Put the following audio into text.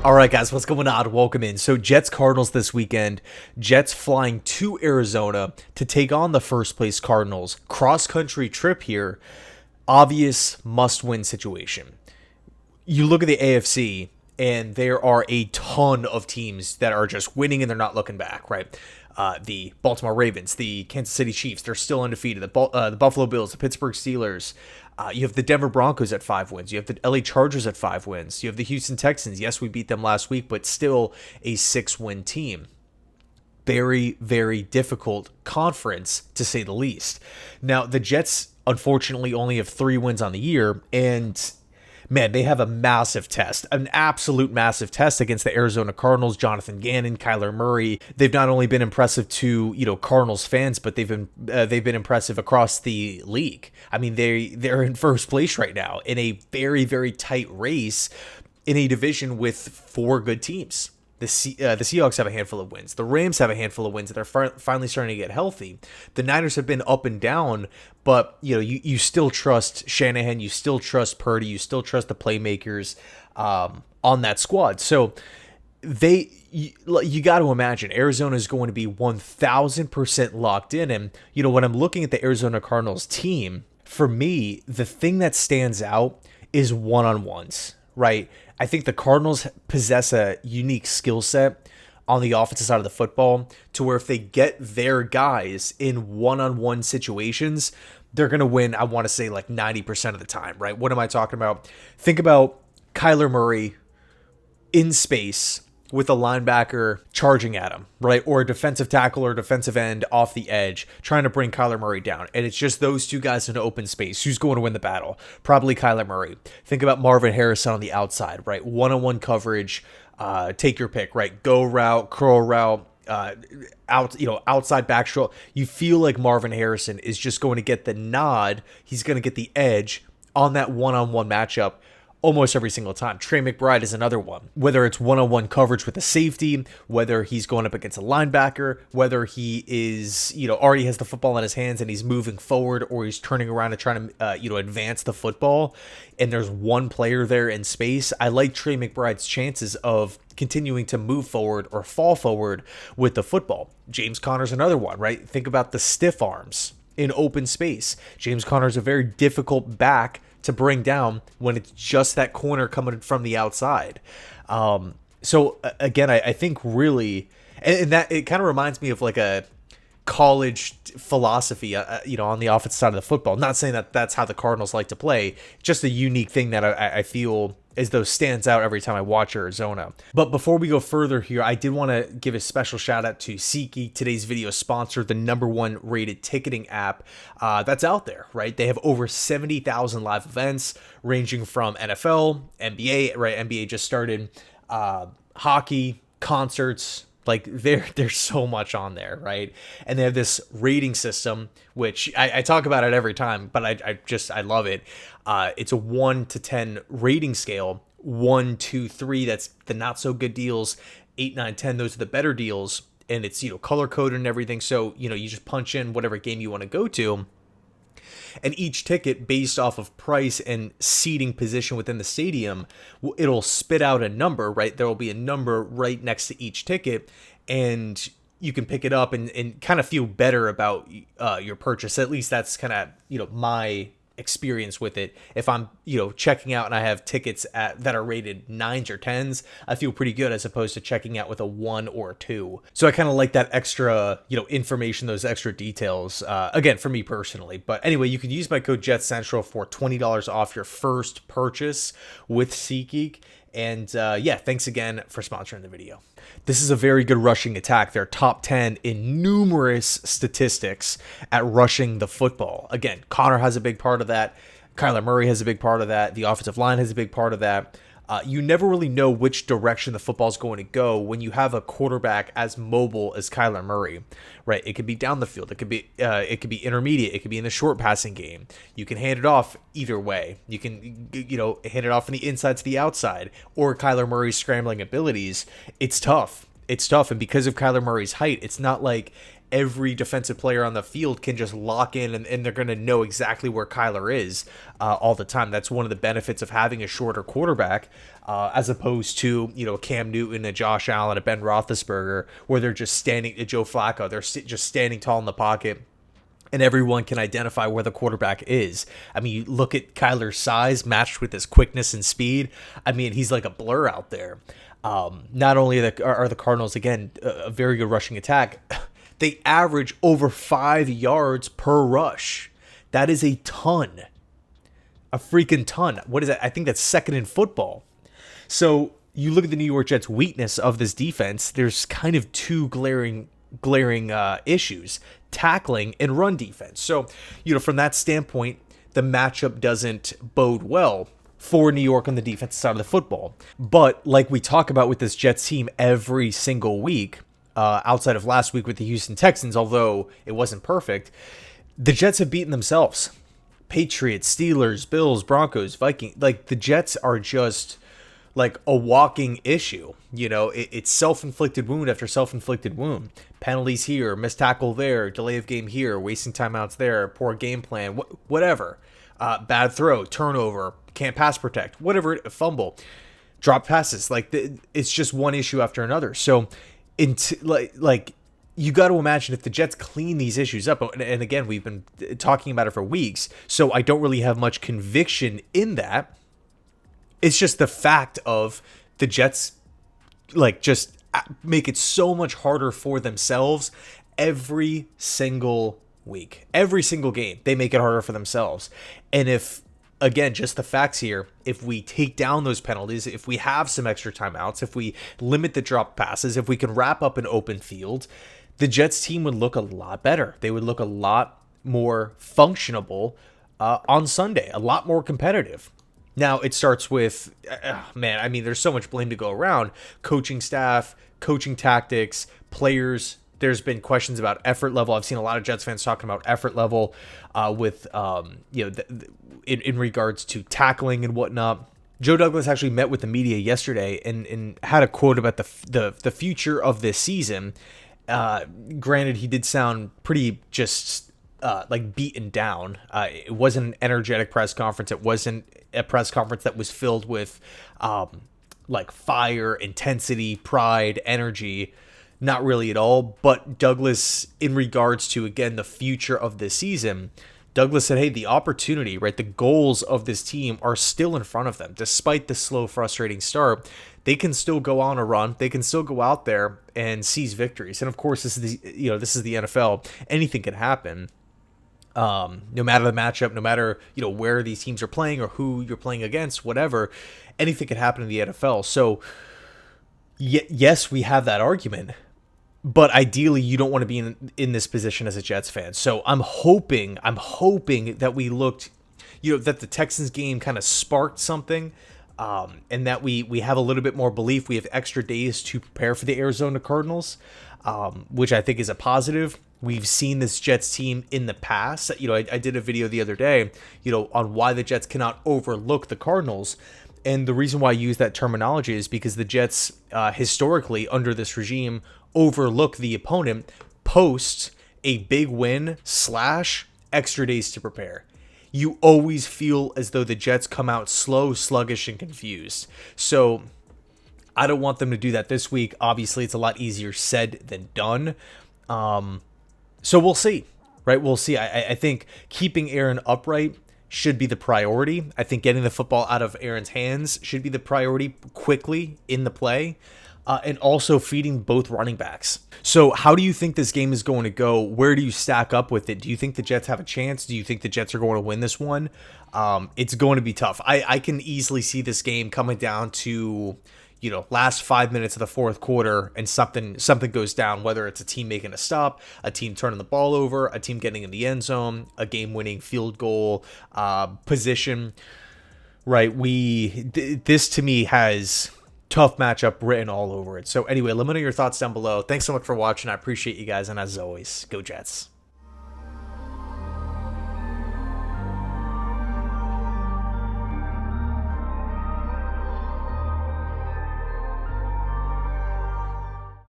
All right, guys, what's going on? Welcome in. So, Jets Cardinals this weekend. Jets flying to Arizona to take on the first place Cardinals. Cross country trip here. Obvious must win situation. You look at the AFC, and there are a ton of teams that are just winning and they're not looking back, right? The Baltimore Ravens, the Kansas City Chiefs, they're still undefeated. The Buffalo Bills, the Pittsburgh Steelers. You have the Denver Broncos at 5 wins. You have the LA Chargers at 5 wins. You have the Houston Texans. Yes, we beat them last week, but still a 6-win team. Very, very difficult conference, to say the least. Now, the Jets, unfortunately, only have 3 wins on the year, and man, they have a massive test, an absolute massive test against the Arizona Cardinals. Jonathan Gannon, Kyler Murray. They've not only been impressive to Cardinals fans, but they've been impressive across the league. I mean, they're in first place right now in a very, very tight race in a division with 4 good teams. The Seahawks have a handful of wins. The Rams have a handful of wins. They're finally starting to get healthy. The Niners have been up and down, but you still trust Shanahan. You still trust Purdy. You still trust the playmakers on that squad. So you got to imagine Arizona is going to be 1,000% locked in. And when I'm looking at the Arizona Cardinals team, for me, the thing that stands out is one-on-ones, right? I think the Cardinals possess a unique skill set on the offensive side of the football to where if they get their guys in one-on-one situations, they're going to win, I want to say, like 90% of the time, right? What am I talking about? Think about Kyler Murray in space with a linebacker charging at him, right? Or a defensive tackle or defensive end off the edge trying to bring Kyler Murray down. And it's just those 2 guys in open space. Who's going to win the battle? Probably Kyler Murray. Think about Marvin Harrison on the outside, right? One-on-one coverage, take your pick, right? Go route, curl route, outside back stroke. You feel like Marvin Harrison is just going to get the nod. He's going to get the edge on that one-on-one matchup almost every single time. Trey McBride is another one. Whether it's one-on-one coverage with a safety, whether he's going up against a linebacker, whether he is, already has the football in his hands and he's moving forward, or he's turning around and trying to, advance the football, and there's one player there in space. I like Trey McBride's chances of continuing to move forward or fall forward with the football. James Conner's another one, right? Think about the stiff arms in open space. James Conner's a very difficult back to bring down when it's just that corner coming from the outside. So again, I think really, and that it kind of reminds me of like a college philosophy, on the offensive side of the football. Not saying that that's how the Cardinals like to play, just a unique thing that I feel as though stands out every time I watch Arizona. But before we go further here, I did want to give a special shout out to SeatGeek, today's video sponsor, the #1 rated ticketing app that's out there, right? They have over 70,000 live events ranging from NFL, NBA, right? NBA just started, hockey, concerts. Like there's so much on there, right? And they have this rating system, which I talk about it every time, but I love it. It's a 1 to 10 rating scale. 1, 2, 3, that's the not so good deals. 8, 9, 10, those are the better deals. And it's color coded and everything. So you just punch in whatever game you want to go to. And each ticket, based off of price and seating position within the stadium, it'll spit out a number, right? There will be a number right next to each ticket, and you can pick it up and kind of feel better about your purchase. At least that's kind of, my experience with it. If I'm, checking out and I have tickets that are rated 9s or 10s, I feel pretty good as opposed to checking out with a 1 or a 2. So I kind of like that extra, information, those extra details, again, for me personally. But anyway, you can use my code Jetscentral for $20 off your first purchase with SeatGeek. And thanks again for sponsoring the video. This is a very good rushing attack. They're top 10 in numerous statistics at rushing the football. Again, Connor has a big part of that. Kyler Murray has a big part of that. The offensive line has a big part of that. You never really know which direction the football is going to go when you have a quarterback as mobile as Kyler Murray, right? It could be down the field. It could be intermediate. It could be in the short passing game. You can hand it off either way. You can, hand it off from the inside to the outside, or Kyler Murray's scrambling abilities. It's tough. it's tough. And because of Kyler Murray's height, it's not like every defensive player on the field can just lock in and they're going to know exactly where Kyler is all the time. That's one of the benefits of having a shorter quarterback as opposed to, a Cam Newton, a Josh Allen, a Ben Roethlisberger, where they're just standing, a Joe Flacco, they're just standing tall in the pocket and everyone can identify where the quarterback is. I mean, you look at Kyler's size matched with his quickness and speed. I mean, he's like a blur out there. Not only are the Cardinals, again, a very good rushing attack, they average over 5 yards per rush. That is a ton. A freaking ton. What is that? I think that's second in football. So you look at the New York Jets' weakness of this defense, there's kind of two glaring issues: tackling and run defense. So, from that standpoint, the matchup doesn't bode well for New York on the defensive side of the football. But like we talk about with this Jets team every single week, outside of last week with the Houston Texans, although it wasn't perfect, the Jets have beaten themselves. Patriots, Steelers, Bills, Broncos, Vikings. Like, the Jets are just like a walking issue. It's self-inflicted wound after self-inflicted wound. Penalties here, missed tackle there, delay of game here, wasting timeouts there, poor game plan, whatever. Bad throw, turnover, can't pass protect, whatever, fumble, drop passes. Like, it's just one issue after another. So, you got to imagine if the Jets clean these issues up, and again, we've been talking about it for weeks, so I don't really have much conviction in that. It's just the fact of the Jets, just make it so much harder for themselves every single week. Every single game, they make it harder for themselves. And if, again, just the facts here, if we take down those penalties, if we have some extra timeouts, if we limit the drop passes, if we can wrap up an open field, the Jets team would look a lot better. They would look a lot more functionable on Sunday, a lot more competitive. Now, it starts with, there's so much blame to go around. Coaching staff, coaching tactics, players. There's been questions about effort level. I've seen a lot of Jets fans talking about effort level with, in regards to tackling and whatnot. Joe Douglas actually met with the media yesterday and had a quote about the future of this season. Granted, he did sound pretty just beaten down. It wasn't an energetic press conference. It wasn't a press conference that was filled with fire, intensity, pride, energy. Not really at all. But Douglas, in regards to, again, the future of this season, Douglas said, hey, the opportunity, right, the goals of this team are still in front of them. Despite the slow, frustrating start, they can still go on a run. They can still go out there and seize victories. And of course, this is the NFL. Anything can happen. No matter the matchup, no matter, where these teams are playing or who you're playing against, whatever, anything can happen in the NFL. So yes, we have that argument, but ideally you don't want to be in this position as a Jets fan. So I'm hoping that we looked, that the Texans game kind of sparked something, and that we have a little bit more belief. We have extra days to prepare for the Arizona Cardinals, which I think is a positive. We've seen this Jets team in the past. I did a video the other day, on why the Jets cannot overlook the Cardinals. And the reason why I use that terminology is because the Jets, historically, under this regime, overlook the opponent post a big win / extra days to prepare. You always feel as though the Jets come out slow, sluggish, and confused. So I don't want them to do that this week. Obviously, it's a lot easier said than done. So we'll see, right? We'll see. I think keeping Aaron upright should be the priority. I think getting the football out of Aaron's hands should be the priority quickly in the play, and also feeding both running backs. So how do you think this game is going to go? Where do you stack up with it? Do you think the Jets have a chance? Do you think the Jets are going to win this one? It's going to be tough. I can easily see this game coming down to, last 5 minutes of the fourth quarter and something goes down, whether it's a team making a stop, a team turning the ball over, a team getting in the end zone, a game-winning field goal position, right? This to me has tough matchup written all over it. So anyway, let me know your thoughts down below. Thanks so much for watching. I appreciate you guys. And as always, go Jets.